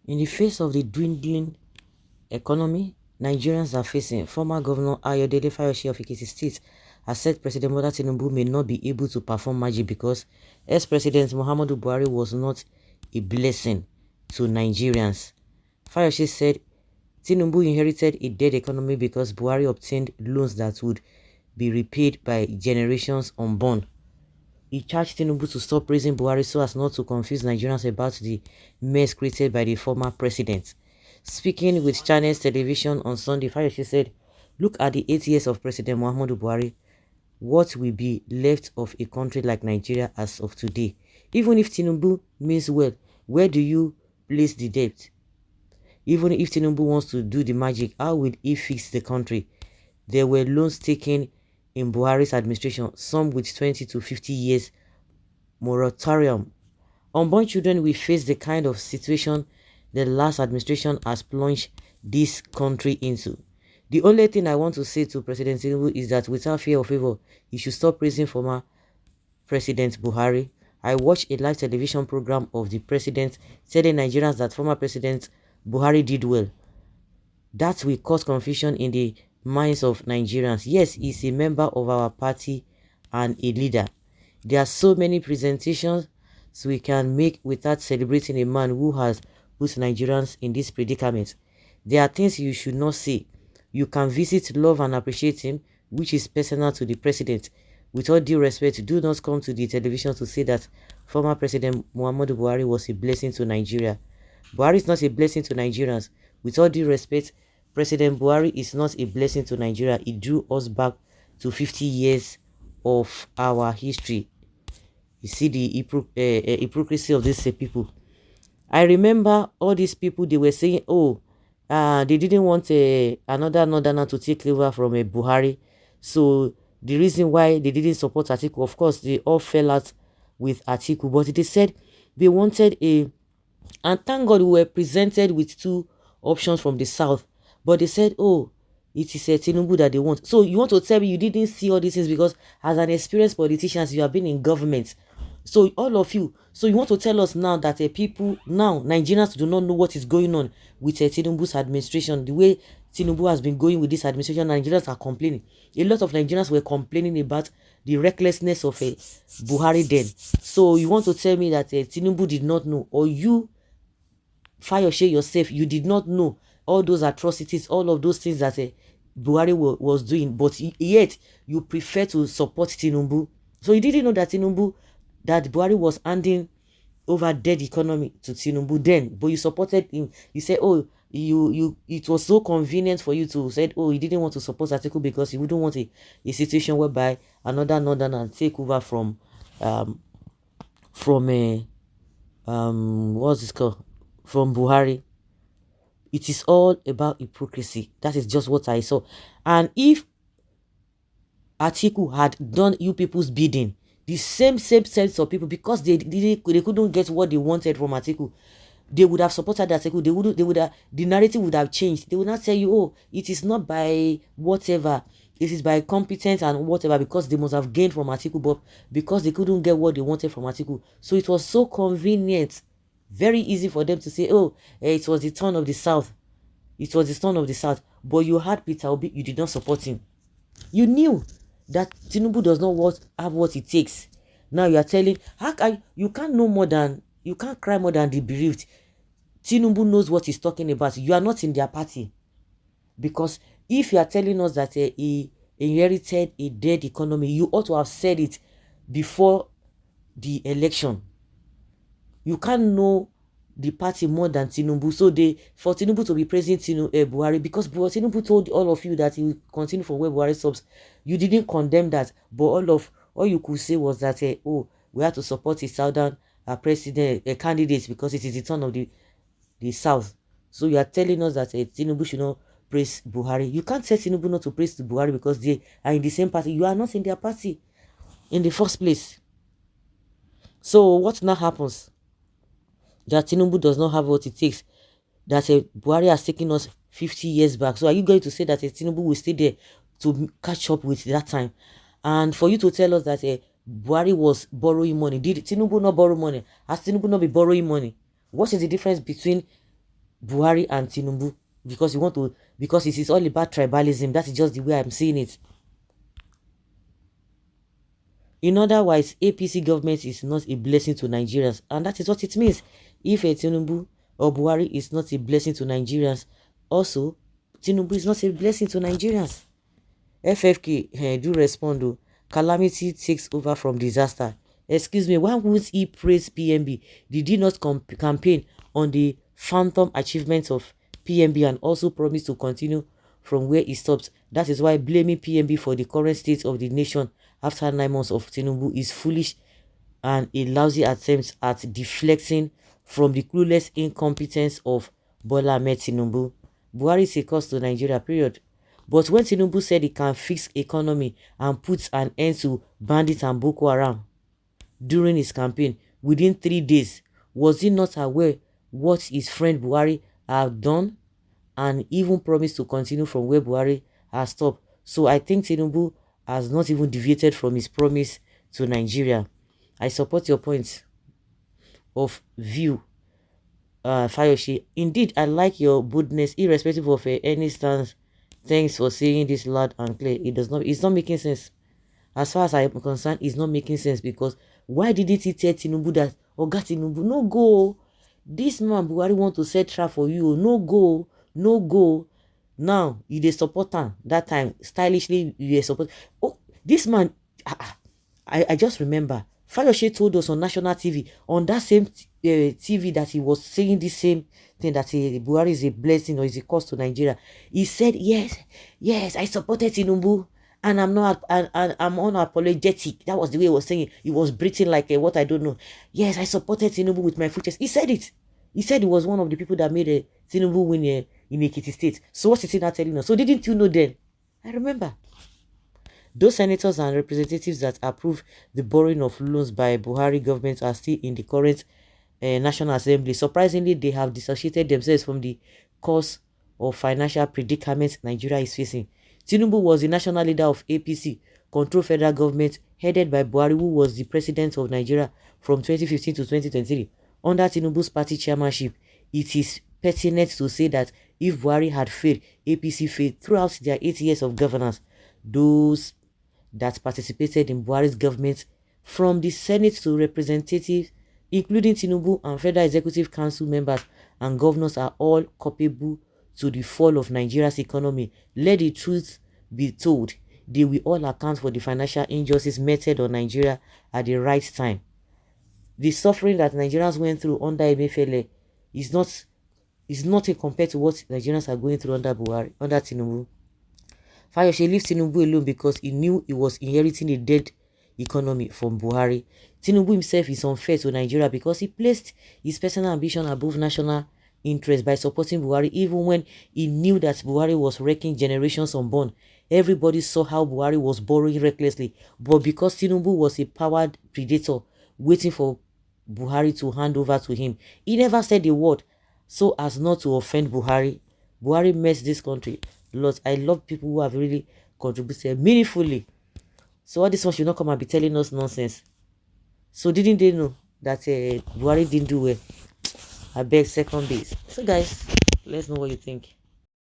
In the face of the dwindling economy Nigerians are facing, former Governor Ayodele Fayose of Ekiti State has said President Bola Tinubu may not be able to perform magic because ex-President Muhammadu Buhari was not a blessing to Nigerians. Fayose said Tinubu inherited a dead economy because Buhari obtained loans that would be repaid by generations unborn. He charged Tinubu to stop praising Buhari so as not to confuse Nigerians about the mess created by the former president. Speaking with Channels Television on Sunday, Fayose said, "Look at the 8 years of President Muhammadu Buhari. What will be left of a country like Nigeria as of today? Even if Tinubu means well, where do you place the debt? Even if Tinubu wants to do the magic, how will he fix the country? There were loans taken in Buhari's administration, some with 20 to 50 years moratorium. Unborn children will face the kind of situation the last administration has plunged this country into. The only thing I want to say to President Tinubu is that without fear or favor, he should stop praising former President Buhari. I watched a live television program of the president telling Nigerians that former President Buhari did well. That will cause confusion in the minds of Nigerians. Yes, he's a member of our party and a leader. There are so many presentations we can make without celebrating a man who has put Nigerians in this predicament. There are things you should not say. You can visit, love and appreciate him, which is personal to the president. With all due respect, do not come to the television to say that former President Muhammadu Buhari was a blessing to Nigeria. Buhari is not a blessing to Nigerians. With all due respect, President Buhari is not a blessing to Nigeria. He drew us back to 50 years of our history. You see the hypocrisy of these people. I remember all these people, they were saying, oh, they didn't want another northerner to take over from a Buhari. So the reason why they didn't support Atiku, of course, they all fell out with Atiku. But they said they wanted a... And thank God we were presented with two options from the south. But they said, oh, it is a Tinubu that they want. So you want to tell me you didn't see all these things because as an experienced politician, you have been in government. So all of you, so you want to tell us now that people, now Nigerians do not know what is going on with Tinubu's administration. The way Tinubu has been going with this administration, Nigerians are complaining. A lot of Nigerians were complaining about the recklessness of Buhari then. So you want to tell me that Tinubu did not know, or you, Fayose yourself, you did not know all those atrocities, all of those things that Buhari was doing, but yet you prefer to support Tinubu. So you didn't know that Buhari was handing over dead economy to Tinubu then, but you supported him. You said, oh, it was so convenient for you to say, oh, you didn't want to support Atiku because you wouldn't want a situation whereby another northerner take over from what's this called, from Buhari. It is all about hypocrisy. That is just what I saw. And if Atiku had done you people's bidding, the same sets of people, because they couldn't get what they wanted from Atiku, they would have supported Atiku. The narrative would have changed. They would not tell you, oh, it is not by whatever, it is by competence and whatever, because they must have gained from Atiku, but because they couldn't get what they wanted from Atiku. So it was so convenient, very easy for them to say, oh, it was the turn of the South. It was the turn of the South. But you had Peter Obi, you did not support him. You knew that Tinubu does not have what it takes. Now you are telling, you can't cry more than the bereaved. Tinubu knows what he's talking about. You are not in their party. Because if you are telling us that he inherited a dead economy, you ought to have said it before the election. You can't know the party more than Tinubu. So for Tinubu to be praising Buhari, because Tinubu told all of you that he will continue from where Buhari stops, you didn't condemn that. But all you could say was that oh, we have to support a southern president candidate because it is the turn of the South. So you are telling us that Tinubu should not praise Buhari. You can't tell Tinubu not to praise Buhari because they are in the same party. You are not in their party in the first place. So what now happens? That Tinubu does not have what it takes. That Buhari has taken us 50 years back. So are you going to say that Tinubu will stay there to catch up with that time? And for you to tell us that Buhari was borrowing money. Did Tinubu not borrow money? Has Tinubu not be borrowing money? What is the difference between Buhari and Tinubu because you want to, because it is all about tribalism. That is just the way I'm seeing it. In other words, APC government is not a blessing to Nigerians, and that is what it means. If a Tinubu or Buhari is not a blessing to Nigerians, also Tinubu is not a blessing to Nigerians. FFK do respond though. Calamity takes over from disaster. Excuse me, why would he praise PMB? Did he not campaign on the phantom achievements of PMB and also promise to continue from where he stopped? That is why blaming PMB for the current state of the nation after 9 months of Tinubu is foolish and a lousy attempt at deflecting from the clueless incompetence of Bola Ahmed Tinubu. Buhari is a cost to Nigeria, period. But when Tinubu said he can fix economy and put an end to bandits and Boko Haram during his campaign within 3 days, was he not aware what his friend Buhari had done and even promised to continue from where Buhari has stopped? So I think Tinubu has not even deviated from his promise to Nigeria. I support your point of view, Fayose. Indeed, I like your boldness, irrespective of any stance. Thanks for saying this loud and clear. It's not making sense. As far as I am concerned, it's not making sense because why didn't he tell Tinubu that, Oga Tinubu, no go. This man Buhari want to set trap for you. No go, no go. Now, you dey support him. That time, stylishly, you dey support. Oh, this man, I just remember, Fayose told us on national TV, on that same TV that he was saying the same thing, that Buhari is a blessing or is a cost to Nigeria. He said, yes, I supported Tinubu and I'm unapologetic. That was the way he was saying it. He was breathing like what I don't know. Yes, I supported Tinubu with my full chest. He said it. He said he was one of the people that made Tinubu win in Ekiti State. So what's he now telling us? So didn't you know then? I remember. Those senators and representatives that approve the borrowing of loans by Buhari government are still in the current National Assembly. Surprisingly, they have dissociated themselves from the cause of financial predicament Nigeria is facing. Tinubu was the national leader of APC, controlled federal government headed by Buhari, who was the president of Nigeria from 2015 to 2023. Under Tinubu's party chairmanship, it is pertinent to say that if Buhari had failed, APC failed throughout their 8 years of governance. Those that participated in Buhari's government, from the Senate to representatives, including Tinubu and Federal Executive Council members and governors, are all culpable to the fall of Nigeria's economy. Let the truth be told, they will all account for the financial injustice meted on Nigeria at the right time. The suffering that Nigerians went through under Emefiele is not compared to what Nigerians are going through under Buhari, under Tinubu. Fayose leave Tinubu alone because he knew he was inheriting a dead economy from Buhari. Tinubu himself is unfair to Nigeria because he placed his personal ambition above national interest by supporting Buhari even when he knew that Buhari was wrecking generations unborn. Everybody saw how Buhari was borrowing recklessly, but because Tinubu was a powered predator waiting for Buhari to hand over to him, he never said a word so as not to offend Buhari. Buhari messed this country. Lord, I love people who have really contributed meaningfully. So all this one should not come and be telling us nonsense. So didn't they know that Buhari didn't do well? I beg second base. So guys, let's know what you think.